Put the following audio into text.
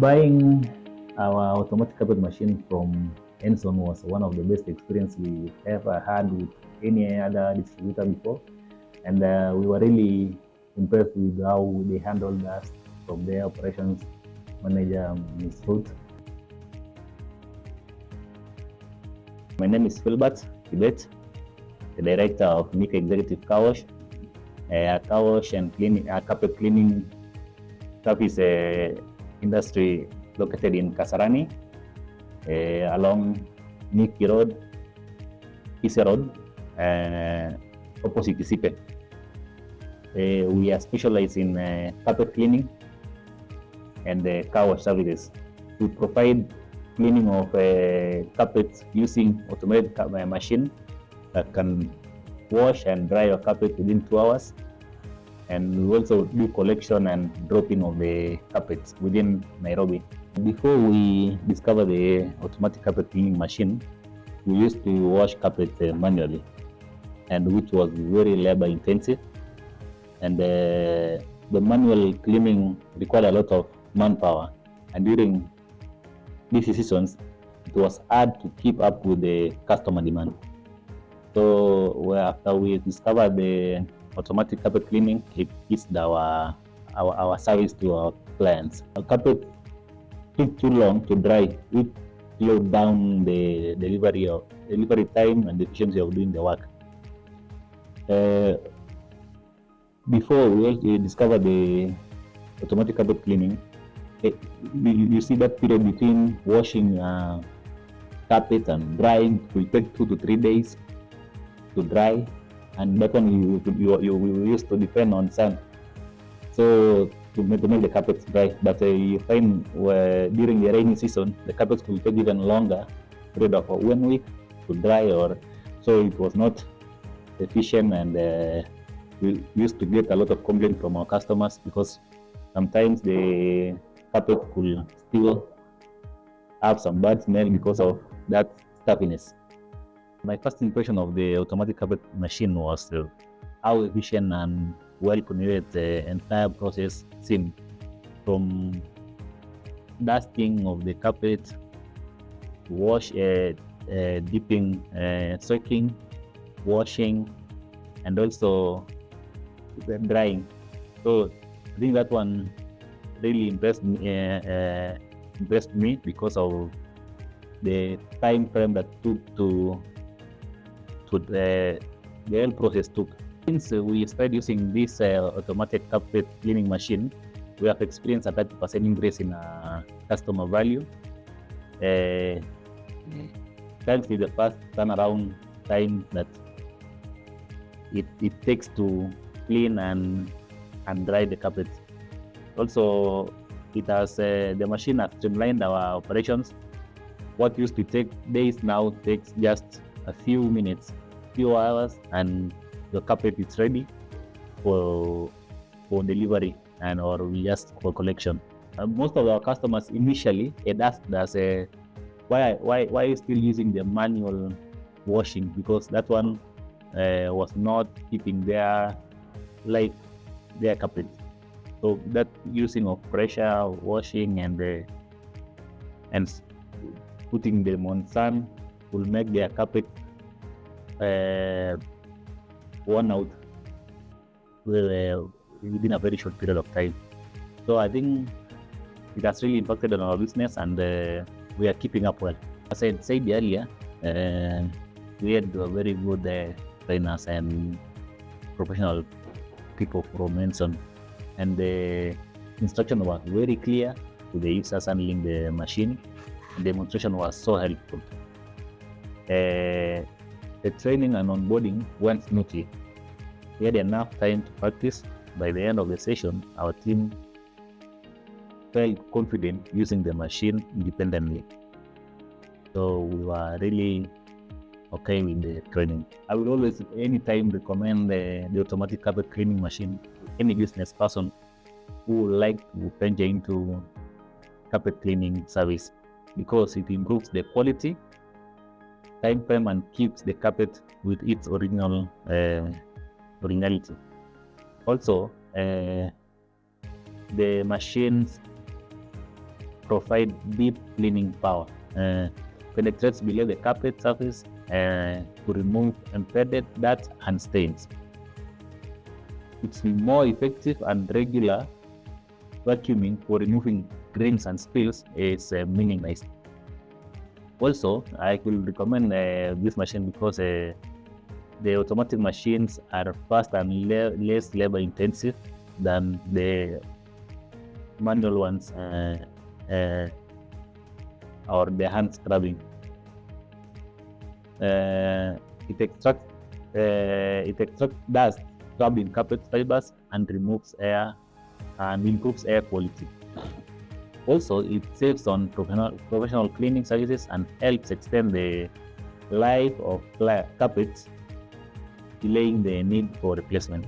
Buying our automatic carpet machine from Henson was one of the best experience we ever had with any other distributor before, and we were really impressed with how they handled us from their operations manager, Ms. Ruth. My name is Philbert Tibet, the director of NICA Executive Carwash, a carwash and carpet cleaning service industry located in Kasarani, along Niki Road, Ise Road, opposite Isipe. We are specialized in carpet cleaning and car wash services. We provide cleaning of carpets using automated machine that can wash and dry your carpet within 2 hours. And we also do collection and dropping of the carpets within Nairobi. Before we discovered the automatic carpet cleaning machine, we used to wash carpets manually, and which was very labor intensive. And the manual cleaning required a lot of manpower. And during busy seasons, it was hard to keep up with the customer demand. So after we discovered the automatic carpet cleaning, it is our service to our clients. Our carpet took too long to dry, which slowed down the delivery time and the efficiency of doing the work. Before we discovered the automatic carpet cleaning, you see that period between washing carpet and drying will take 2 to 3 days to dry, and that one you used to depend on sun, so to make the carpets dry. But you find during the rainy season, the carpets will take even longer, period of 1 week to dry, or so it was not efficient. And we used to get a lot of complaints from our customers because sometimes the carpet could still have some bad smell because of that stuffiness. My first impression of the automatic carpet machine was how efficient and well coordinated the entire process seemed, from dusting of the carpet, wash, dipping, soaking, washing, and also drying. So I think that one really impressed me because of the time frame that took the whole process took. Since we started using this automatic carpet cleaning machine, we have experienced a 30% increase in customer value. Thanks to the fast turnaround time that it takes to clean and dry the carpet. Also, the machine has streamlined our operations. What used to take days now takes just a few minutes, few hours, and the carpet is ready for delivery or just for collection. Most of our customers initially had asked us, why are you still using the manual washing, because that one was not keeping their carpet. So that using of pressure washing and putting them on sun will make their carpet worn out within a very short period of time. So I think it has really impacted on our business, and we are keeping up well. As I said earlier, we had very good trainers and professional people from Henson, and the instruction was very clear to the users handling the machine. The demonstration was so helpful. The training and onboarding went smoothly. We had enough time to practice. By the end of the session, our team felt confident using the machine independently. So we were really okay with the training. I will always, anytime, recommend the automatic carpet cleaning machine to any business person who would like to venture into carpet cleaning service, because it improves the quality, time frame, and keeps the carpet with its originality. Also, the machines provide deep cleaning power. Penetrates below the carpet surface to remove embedded dirt and stains. It's more effective, and regular vacuuming for removing grains and spills is minimized. Also, I could recommend this machine because the automatic machines are fast and less labor intensive than the manual ones or the hand scrubbing. It extracts dust, scrubbing carpet fibers, and removes air and improves air quality. Also, it saves on professional cleaning services and helps extend the life of carpets, delaying the need for replacement.